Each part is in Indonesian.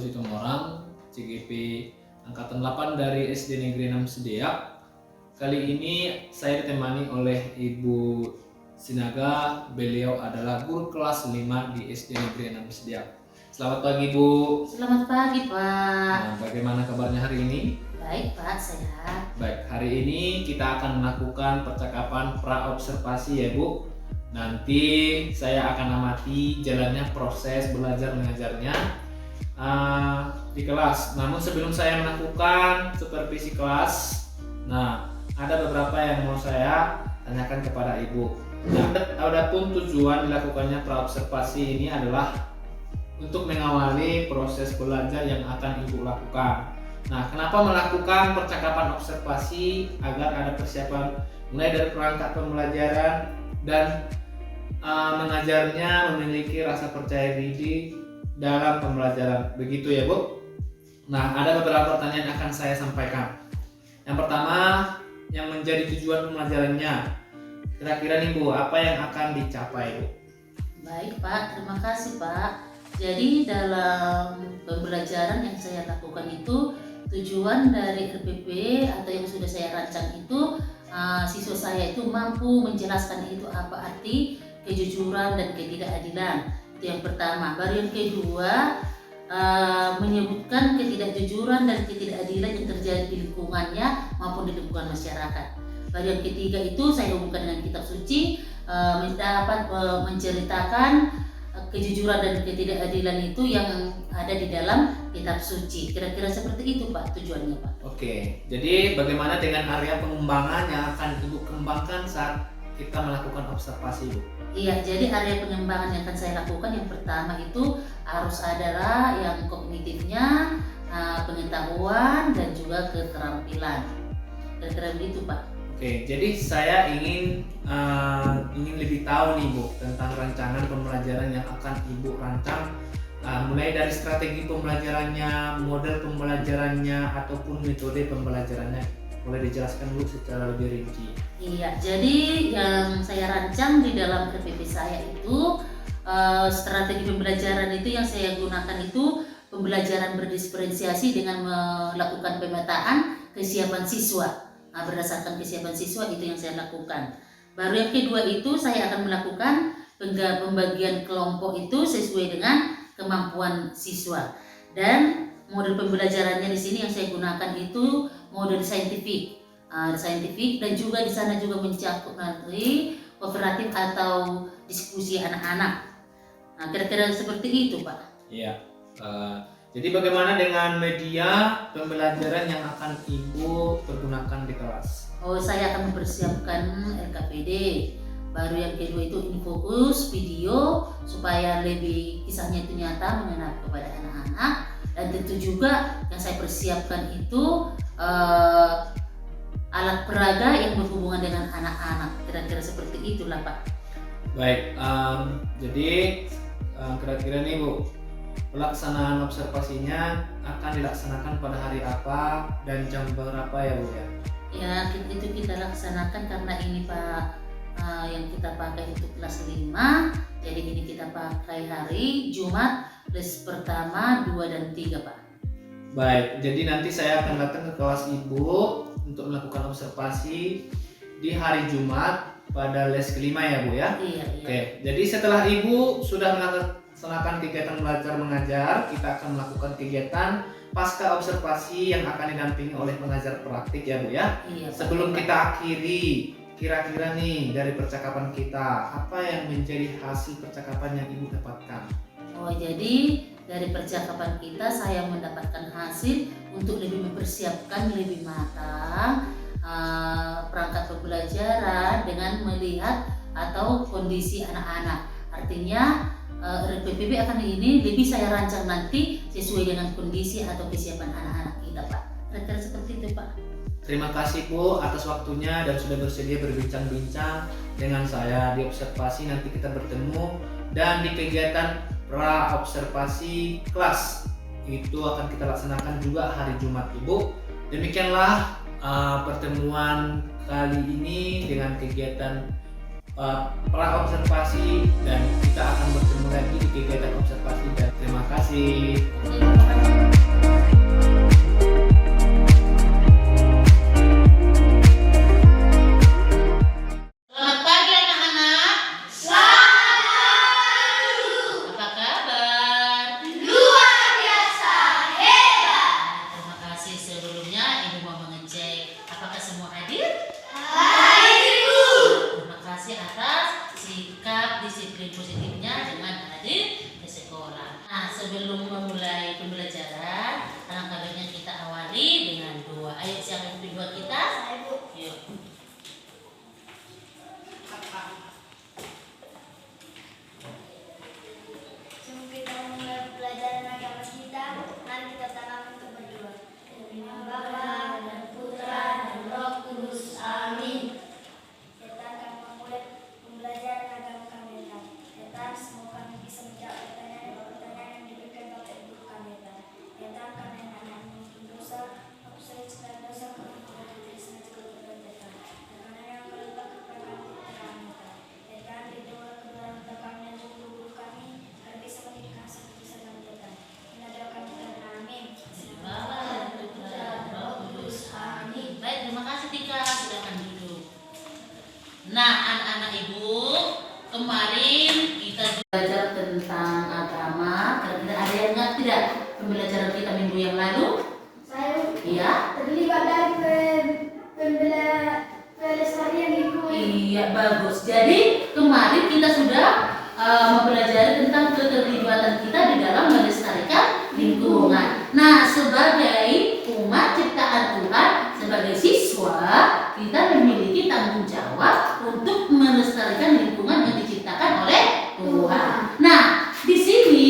Situmorang, CGP Angkatan 8 dari SD Negeri 6 Sediak. Kali ini saya ditemani oleh Ibu Sinaga. Beliau adalah guru kelas 5 di SD Negeri 6 Sediak. Selamat pagi, Bu. Selamat pagi, Pak. Nah, bagaimana kabarnya hari ini? Baik, Pak, sehat. Baik, hari ini kita akan melakukan percakapan pra-observasi ya, Bu. Nanti saya akan amati jalannya proses belajar mengajarnya di kelas. Namun sebelum saya melakukan supervisi kelas, ada beberapa yang mau saya tanyakan kepada Ibu. Adapun tujuan dilakukannya pra-observasi ini adalah untuk mengawali proses belajar yang akan Ibu lakukan. Nah, kenapa melakukan percakapan observasi? Agar ada persiapan mulai dari perangkat pembelajaran dan mengajarnya memiliki rasa percaya diri dalam pembelajaran. Begitu ya, Bu? Nah, ada beberapa pertanyaan yang akan saya sampaikan. Yang pertama, yang menjadi tujuan pembelajarannya. Kira-kira nih, Bu, apa yang akan dicapai, Bu? Baik, Pak, terima kasih, Pak. Jadi dalam pembelajaran yang saya lakukan itu, tujuan dari RPP atau yang sudah saya rancang itu, siswa saya itu mampu menjelaskan itu apa arti kejujuran dan ketidakadilan. Itu yang pertama. Baru yang kedua, menyebutkan ketidakjujuran dan ketidakadilan yang terjadi di lingkungannya maupun di lingkungan masyarakat. Baru yang ketiga itu saya hubungkan dengan kitab suci, dapat menceritakan kejujuran dan ketidakadilan itu yang ada di dalam kitab suci. Kira-kira seperti itu, Pak, tujuannya, Pak. Oke, jadi bagaimana dengan area pengembangan yang akan Ibu kembangkan saat kita melakukan observasi, Bu? Iya, jadi area pengembangan yang akan saya lakukan yang pertama itu harus adalah yang kognitifnya, pengetahuan dan juga keterampilan. Kira-kira begitu, Pak. Oke, jadi saya ingin lebih tahu nih, Bu, tentang rancangan pembelajaran yang akan Ibu rancang, mulai dari strategi pembelajarannya, model pembelajarannya, ataupun metode pembelajarannya. Boleh dijelaskan dulu secara lebih rinci? Iya, jadi yang saya rancang di dalam RPP saya itu, strategi pembelajaran itu yang saya gunakan itu pembelajaran berdiferensiasi dengan melakukan pemetaan kesiapan siswa. Berdasarkan kesiapan siswa itu yang saya lakukan. Baru yang kedua itu saya akan melakukan pembagian kelompok itu sesuai dengan kemampuan siswa. Dan model pembelajarannya di sini yang saya gunakan itu model saintifik, dan juga di sana juga mencakup nanti kooperatif atau diskusi anak-anak. Kira-kira seperti itu, Pak. Iya. Jadi bagaimana dengan media pembelajaran yang akan Ibu pergunakan di kelas? Saya akan mempersiapkan RKPD. Baru yang kedua itu infocus video supaya lebih kisahnya itu nyata mengena kepada anak-anak. Dan tentu juga yang saya persiapkan itu alat peraga yang berhubungan dengan anak-anak. Kira-kira seperti itulah, Pak. Baik, jadi kira-kira nih, Bu, pelaksanaan observasinya akan dilaksanakan pada hari apa dan jam berapa ya, Bu ya? Ya, itu kita laksanakan karena ini, Pak, yang kita pakai itu kelas 5. Jadi ini kita pakai hari Jumat, les pertama, 2 dan 3, Pak. Baik, jadi nanti saya akan datang ke kelas Ibu untuk melakukan observasi di hari Jumat pada les kelima ya, Bu ya? Iya. Oke, jadi setelah Ibu sudah melaksanakan kegiatan belajar mengajar, kita akan melakukan kegiatan pasca observasi yang akan didampingi oleh pengajar praktik ya, Bu ya. Iya, Pak. Sebelum kita akhiri, kira-kira nih dari percakapan kita, apa yang menjadi hasil percakapan yang Ibu dapatkan? Jadi dari percakapan kita saya mendapatkan hasil untuk lebih mempersiapkan lebih matang perangkat pembelajaran dengan melihat atau kondisi anak-anak. Artinya RPPB akan ini lebih saya rancang nanti sesuai dengan kondisi atau kesiapan anak-anak kita, Pak. Kira-kira seperti itu, Pak. Terima kasih, Bu, atas waktunya dan sudah bersedia berbincang-bincang dengan saya di observasi. Nanti kita bertemu dan di kegiatan pra-observasi kelas itu akan kita laksanakan juga hari Jumat, Ibu. Demikianlah pertemuan kali ini dengan kegiatan pra-observasi, dan kita akan bertemu lagi di kegiatan observasi. Dan terima kasih. kita minggu yang lalu? Saya Iya. terlibat dari pelestarian lingkungan. Iya, bagus. Jadi kemarin kita sudah mempelajari tentang keterlibatan kita di dalam melestarikan lingkungan. Nah, sebagai umat ciptaan Tuhan, sebagai siswa, kita memiliki tanggung jawab untuk melestarikan lingkungan yang diciptakan oleh Tuhan. Nah, di sini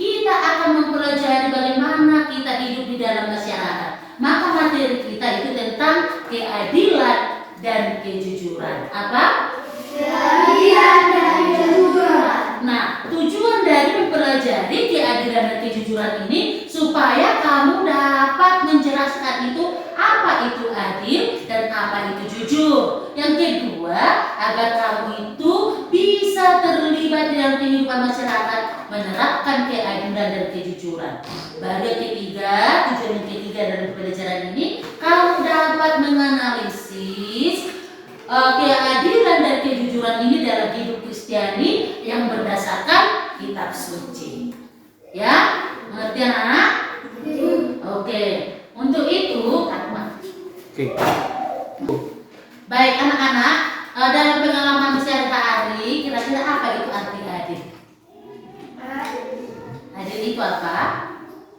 kita akan mempelajari bagaimana kita hidup di dalam masyarakat. Maka materi kita itu tentang keadilan dan kejujuran. Apa? Keadilan dan kejujuran. Nah, tujuan dari mempelajari keadilan dan kejujuran ini supaya kamu dapat menjelaskan itu apa itu adil dan apa itu jujur. Yang kedua, agar kamu itu bisa terlibat di dalam kehidupan masyarakat, menerapkan keadilan dan kejujuran. Baru yang ketiga, tujuan yang ketiga dari pelajaran ini, kamu dapat menganalisis keadilan dan kejujuran ini dalam hidup Kristiani yang berdasarkan kitab suci. Ya, mengerti anak-anak? Oke. Untuk itu, Oke. baik anak-anak, dalam pengalaman sehari-hari, kira-kira apa itu arti adil? Adil itu apa?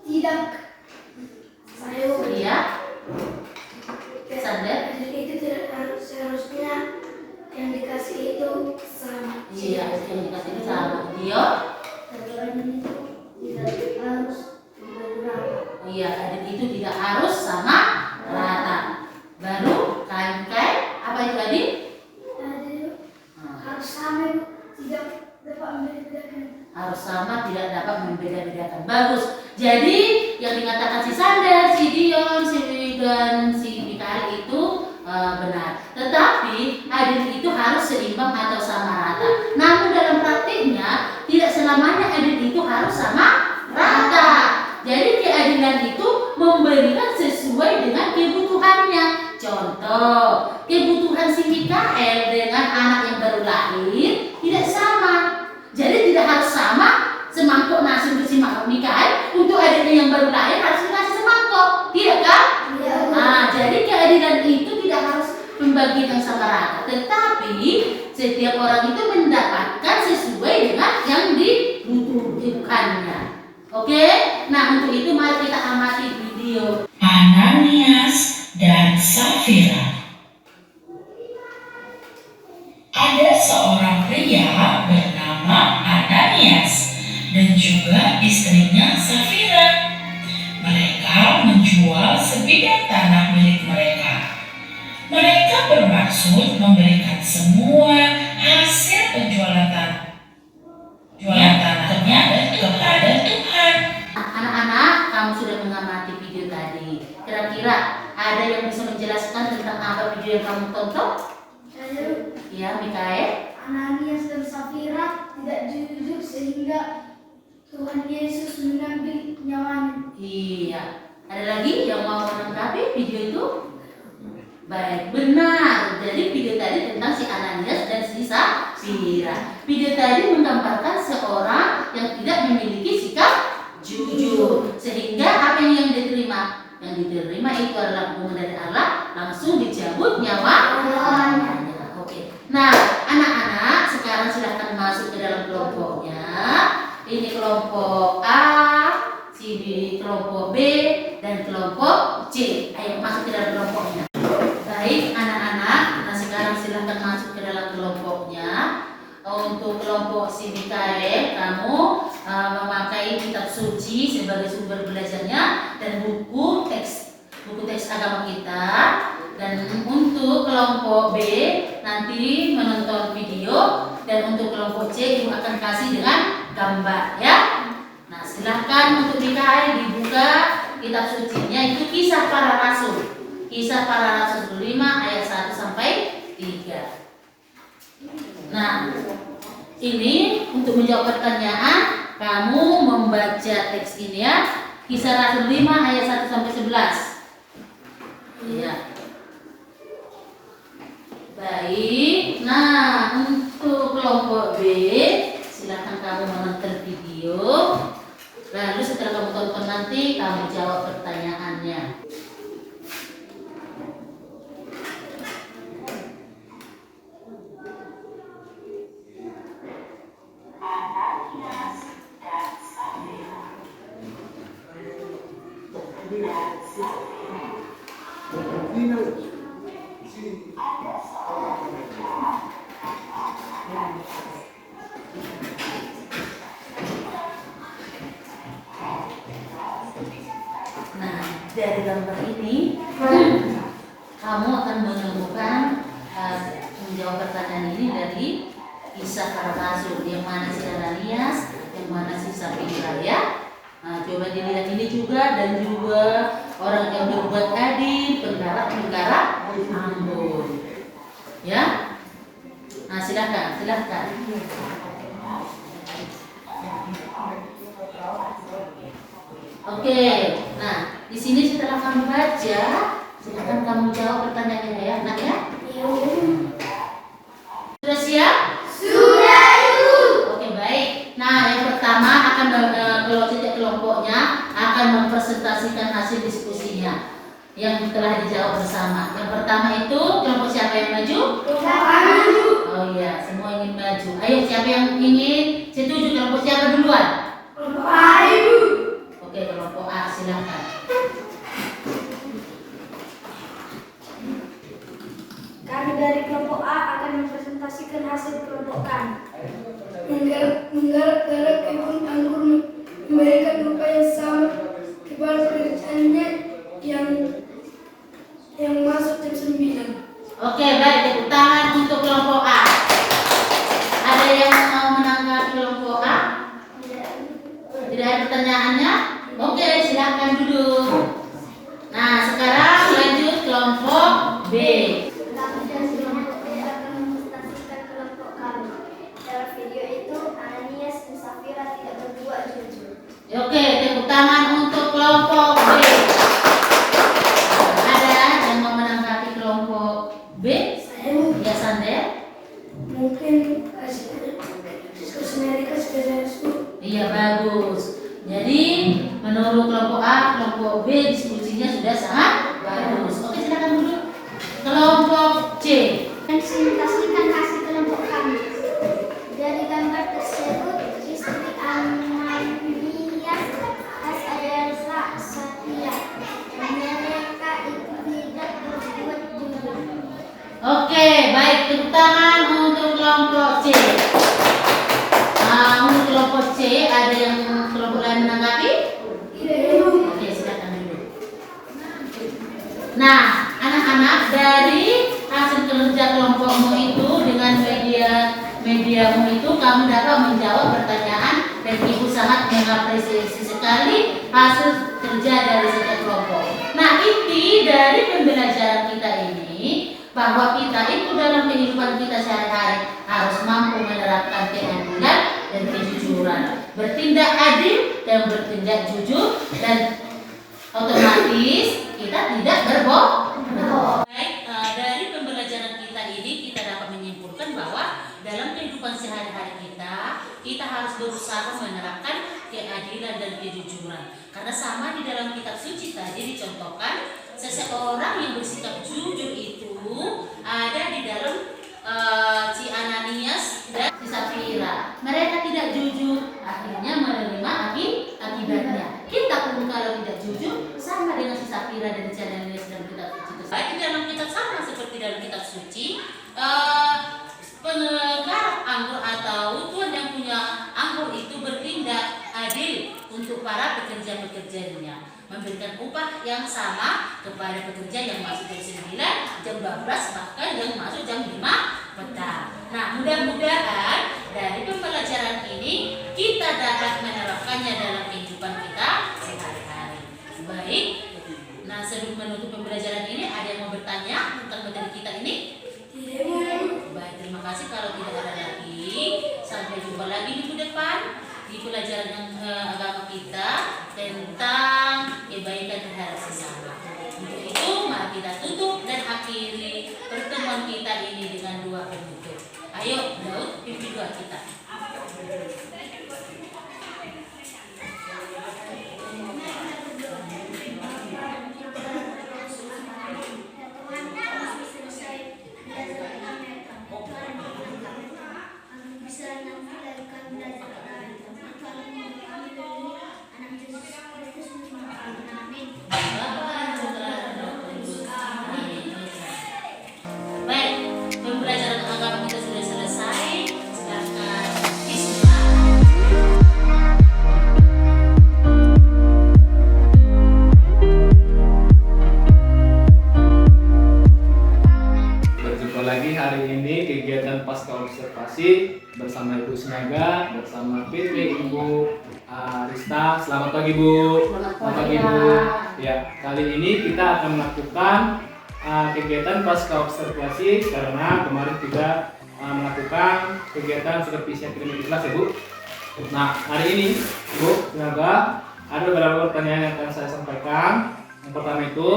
Tidak. Saya Iya. Sander? itu tidak harus seharusnya yang dikasih itu sama. Iya, yang dikasih itu sama. Dio? Aturan itu tidak harus beberapa. Iya, adil itu tidak harus sama rata. Baru kain-kain, apa itu adil? Adil harus sama, tidak dapat membedakan. Harus sama, tidak dapat membeda-bedakan. Bagus. Jadi yang dikatakan si Sander, si Dion, si dan si Mikael itu benar. Tetapi adil itu harus seimbang atau sama rata. Namun dalam praktiknya tidak selamanya adil itu harus sama rata. Jadi keadilan itu memberikan sesuai dengan kebutuhannya. Contoh, kebutuhan si Mikael dengan anak yang baru lahir tidak sama. Jadi tidak harus sama semangkok nasi untuk si Mikael, untuk adiknya yang baru lahir harus dikasih semangkok, tidak kan? Iya. Nah, jadi keadilan itu tidak harus pembagian yang sama rata, tetapi setiap orang itu mendapatkan sesuai dengan yang dibutuhkannya. Oke? Nah, untuk itu mari kita amati video. Ananias dan Safira. Ada seorang pria bernama Ananias dan juga istrinya Safira. Mereka menjual sebidang tanah milik mereka. Mereka bermaksud memberikan semua hasil penjualan tanahnya kepada Tuhan. Anak-anak, kamu sudah mengamati video tadi. Kira-kira ada yang bisa menjelaskan tentang apa video yang kamu tonton? Saya Ya, Mikael. Ananias dan Safira tidak jujur sehingga Tuhan Yesus mengambil nyawanya. Iya. Ada lagi yang mau menanggapi video itu? Baik, benar. Jadi video tadi tentang si Ananias dan si Safira. Video tadi menggambarkan seorang yang tidak memiliki sikap jujur, sehingga apa yang diterima? Yang diterima itu adalah hukuman dari Allah, langsung dicabut nyawanya. Oke. Nah, anak-anak sekarang silahkan masuk ke dalam kelompoknya. Ini kelompok A, sini kelompok B, dan kelompok C. Ayo masuk ke dalam kelompoknya. Baik anak-anak, nah sekarang silahkan masuk ke dalam kelompoknya. Untuk kelompok si Mikael, kamu memakai kitab suci sebagai sumber belajarnya dan buku teks agama kita. Dan untuk kelompok B nanti menonton video, dan untuk kelompok C ibu akan kasih dengan gambar ya. Nah silahkan untuk Mikael dibuka kitab sucinya, itu Kisah Para Rasul. Kisah Para Rasul 5 ayat 1 sampai 3. Nah, ini untuk menjawab pertanyaan, kamu membaca teks ini ya. Kisah Rasul 5 ayat 1 sampai 11. Iya. Baik. Nah, untuk kelompok B, silakan kamu menonton video. Lalu setelah kamu tonton nanti, kamu jawab pertanyaannya. Nah, dari gambar ini kamu akan menemukan menjawab pertanyaan ini dari kisah para rasul, yang mana si Ananias, yang mana si Safira ya. Nah, coba dilihat ini juga, dan juga orang yang berbuat adil, penggarap anggur. Ya. Nah, silakan. Oke, nah di sini setelah kamu baca, silakan kamu jawab pertanyaannya ya, nak ya. Sudah siap? Sudah, Ibu. Oke, baik. Nah, yang pertama akan kelompoknya akan mempresentasikan hasil diskusinya yang telah dijawab bersama. Yang pertama itu kelompok siapa yang maju? Maju. Oh iya, semua ingin maju. Ayo, siapa yang ingin setuju kelompok siapa duluan? Kelompok A, Ibu. Oke, kelompok A, silakan. Kami dari kelompok A akan mempresentasikan hasil kelompokan. Menggarap kebun anggur memberikan rupa yang sama kepada pekerjaannya yang masuk jam 9. Oke, baik. Tepuk tangan untuk kelompok A. Ada yang mau menanggapi kelompok A? Tidak ada pertanyaannya? Oke, silakan duduk. Nah, sekarang lanjut kelompok B. Kami dari kelompok B akan mempresentasikan kelompok kami. Dalam video itu, Ananias dan Safira tidak berbuat jujur. Oke, tepuk tangan untuk kelompok B. Ada yang mau menanggapi kelompok B? Ya, Sander? Mungkin diskusi mereka sudah Iya, bagus. Jadi, menurut kelompok A, kelompok B diskusinya sudah sangat bagus. Oke, silakan dulu. Kelompok C. presentasikan hasil kelompok kami. Dari gambar tersebut, istri Ananias adalah Safira. Mereka itu tidak berbuat jujur. Oke, baik. Tepuk tangan untuk kelompok C. Untuk kelompok C, ada yang kelompok lain menanggapi? Oke, silakan dulu. Nah, anak-anak, dari hasil kerja kelompokmu itu dengan mediamu itu kamu dapat menjawab pertanyaan, dan ibu sangat mengapresiasi sekali hasil kerja dari setiap kelompok. Nah, inti dari pembelajaran kita ini bahwa kita itu dalam kehidupan kita sehari-hari harus mampu menerapkan keadilan dan kejujuran, bertindak adil dan bertindak jujur, dan otomatis kita tidak berbohong. Baik, dari pembelajaran kita ini kita dapat menyimpulkan bahwa dalam kehidupan sehari-hari kita harus berusaha menerapkan keadilan dan kejujuran. Karena sama di dalam kitab suci tadi dicontohkan, seseorang yang bersikap jujur itu ada di dalam si Ananias dan si Safira. Mereka tidak jujur, akhirnya menerima akibatnya. Kita pun kalau tidak jujur sama dengan si Safira dan si Ananias dalam kitab suci. Baik, di dalam kitab sama seperti dalam kitab suci, penggarap anggur atau tuan yang punya anggur itu bertindak adil untuk para pekerja-pekerjanya, memberikan upah yang sama kepada pekerja yang masuk jam 9, jam 12, bahkan yang masuk jam 5 petang. Nah, mudah-mudahan dari pembelajaran ini kita dapat menerapkannya dalam kehidupan kita sehari-hari. Baik, nah sebelum menutup pembelajaran ini, ada yang mau bertanya tentang materi kita ini? Baik, terima kasih. Kalau tidak ada lagi, sampai jumpa lagi minggu depan di pelajaran yang agama kita tentang kebaikan terhadap sesama. Untuk itu, mari kita tutup dan akhiri pertemuan kita ini dengan doa penutup. Ayo, Daud, pimpin doa kita. Ibu Sinaga bersama PP Ibu Rista. Selamat pagi Bu. Selamat pagi pagi, Bu. Pak. Ya, kali ini kita akan melakukan kegiatan pasca observasi karena kemarin kita melakukan kegiatan supervisi akademik di kelas ya Bu. Nah, hari ini Bu Sinaga ada beberapa pertanyaan yang akan saya sampaikan. Yang pertama itu,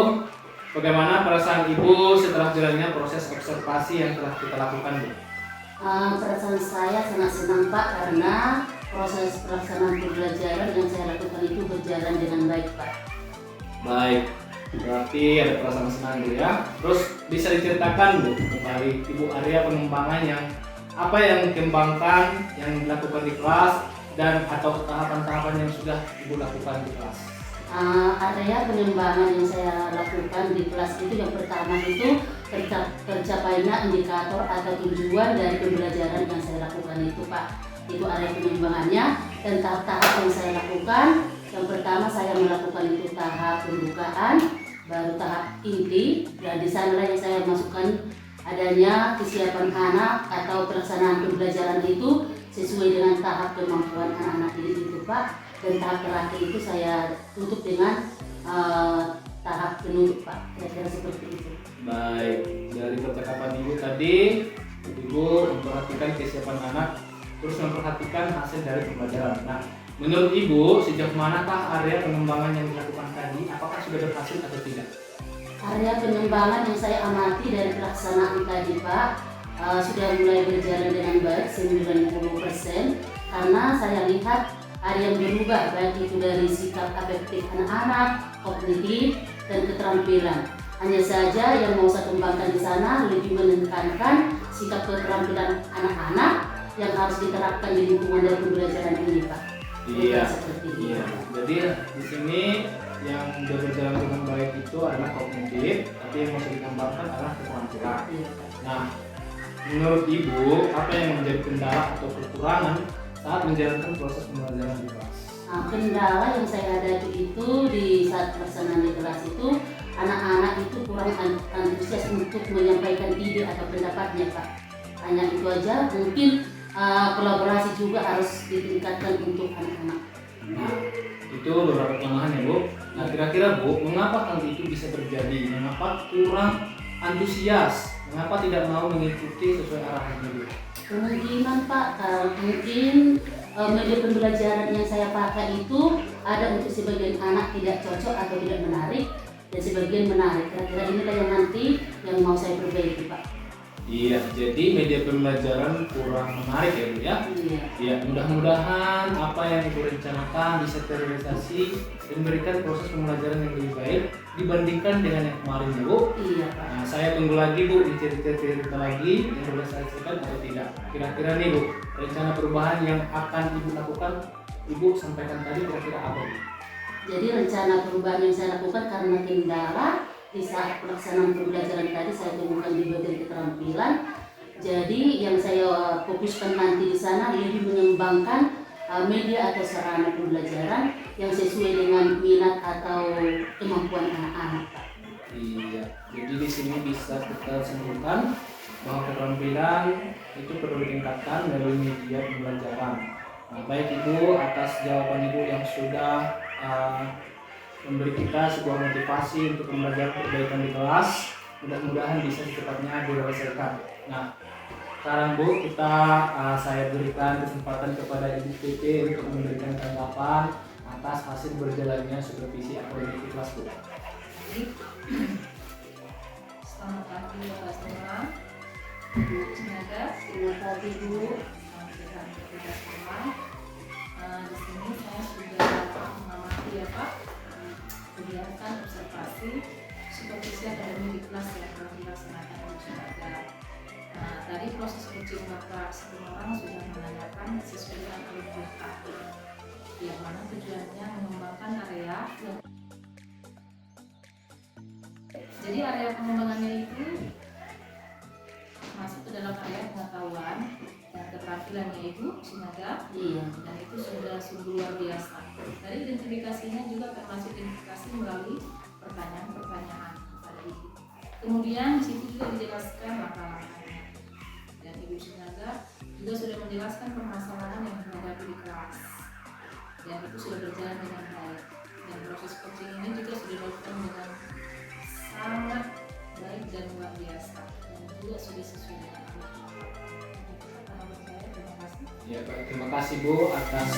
bagaimana perasaan Ibu setelah jalannya proses observasi yang telah kita lakukan Bu? Perasaan saya sangat senang Pak karena proses pelaksanaan pembelajaran yang saya lakukan itu berjalan dengan baik Pak. Baik, berarti ada perasaan senang Bu ya. Terus bisa diceritakan Bu kembali Ibu Arya pengembangan yang apa yang dikembangkan yang dilakukan di kelas dan atau tahapan-tahapan yang sudah Ibu lakukan di kelas. Area pengembangan yang saya lakukan di kelas itu yang pertama itu tercapainya indikator atau tujuan dari pembelajaran yang saya lakukan itu Pak. Itu area pengembangannya dan tahap-tahap yang saya lakukan. Yang pertama saya melakukan itu tahap pembukaan, baru tahap inti, dan di sanalah yang saya masukkan adanya kesiapan anak atau pelaksanaan pembelajaran itu sesuai dengan tahap kemampuan anak-anak ini itu Pak. Dan tahap terakhir itu saya tutup dengan tahap penutup Pak, kira-kira seperti itu. Baik, dari percakapan Ibu tadi, Ibu memperhatikan kesiapan anak, terus memperhatikan hasil dari pembelajaran. Nah, menurut Ibu sejauh manakah area pengembangan yang dilakukan tadi? Apakah sudah berhasil atau tidak? Area pengembangan yang saya amati dari pelaksanaan tadi Pak sudah mulai berjalan dengan baik 90% karena saya lihat ada yang berubah baik itu dari sikap afektif anak-anak, kognitif, dan keterampilan. Hanya saja yang mau saya kembangkan di sana lebih menekankan sikap keterampilan anak-anak yang harus diterapkan di lingkungan dari pembelajaran ini Pak. Iya. Seperti itu. Iya. Jadi di sini yang sudah berjalan dengan baik itu adalah kognitif, tapi yang masih dikembangkan adalah keterampilan. Iya, Pak. Nah, menurut Ibu apa yang menjadi kendala atau kekurangan saat menjalankan proses pembelajaran di kelas? Kendala yang saya hadapi itu di saat pelaksanaan di kelas itu anak-anak itu kurang antusias untuk menyampaikan ide atau pendapatnya Pak. Hanya itu aja, mungkin kolaborasi juga harus ditingkatkan untuk anak-anak. Nah, itu beberapa kelemahan ya Bu. Nah, kira-kira Bu, mengapa hal itu bisa terjadi? Mengapa kurang antusias? Mengapa tidak mau mengikuti sesuai arahan Ibu? Kemungkinan Pak, mungkin media pembelajaran yang saya pakai itu ada untuk sebagian anak tidak cocok atau tidak menarik dan sebagian menarik. Kira-kira inilah yang nanti yang mau saya perbaiki Pak. Iya, jadi media pembelajaran kurang menarik ya Bu ya. Iya. Ya, mudah-mudahan apa yang Ibu rencanakan bisa terrealisasi dan memberikan proses pembelajaran yang lebih baik dibandingkan dengan yang kemarin ya Bu. Iya Pak. Nah, saya tunggu lagi Bu, cerita lagi yang sudah saya ceritakan atau tidak. Kira-kira nih Bu, rencana perubahan yang akan Ibu lakukan, Ibu sampaikan tadi kira-kira apa Bu? Jadi rencana perubahan yang saya lakukan karena kendala di saat pelaksanaan pembelajaran tadi saya temukan di bagian keterampilan. Jadi yang saya fokuskan nanti di sana lebih mengembangkan media atau sarana pembelajaran yang sesuai dengan minat atau kemampuan anak-anak Pak. Iya, jadi di sini bisa kita simpulkan bahwa keterampilan itu perlu ditingkatkan melalui media pembelajaran. Nah, baik Ibu atas jawaban Ibu yang sudah memberi kita sebuah motivasi untuk pembelajaran perbaikan di kelas. Mudah-mudahan bisa secepatnya diselesaikan. Nah, sekarang Bu, saya berikan kesempatan kepada Ibu PP untuk memberikan tanggapan atas hasil berjalannya supervisi akademik di kelas Bu. Selamat pagi Bapak semua. Semoga Terima kasih Bu. sehat kita semua. Di sini saya sudah mengamati ya Pak kegiatan observasi supervisi akademik di kelas yang telah dilaksanakan oleh Senaga. Tadi proses coaching Bapak semua orang sudah menanyakan sesuai dengan alur tahun, yang mana tujuannya mengembangkan area. Jadi area pengembangannya itu masuk ke dalam area pengetahuan dan keterampilannya itu Sinaga, Iya. dan itu sudah sungguh luar biasa. Dari identifikasinya juga termasuk identifikasi melalui pertanyaan-pertanyaan pada Ibu. Kemudian di situ juga dijelaskan langkah-langkahnya. Dan Ibu Sinaga juga sudah menjelaskan permasalahan dan itu sudah berjalan dengan baik. Dan proses coaching ini juga sudah dilakukan dengan sangat baik dan luar biasa, dan juga sudah sesuai dengan amanat. Terima kasih. Ya, baik. Terima kasih Bu atas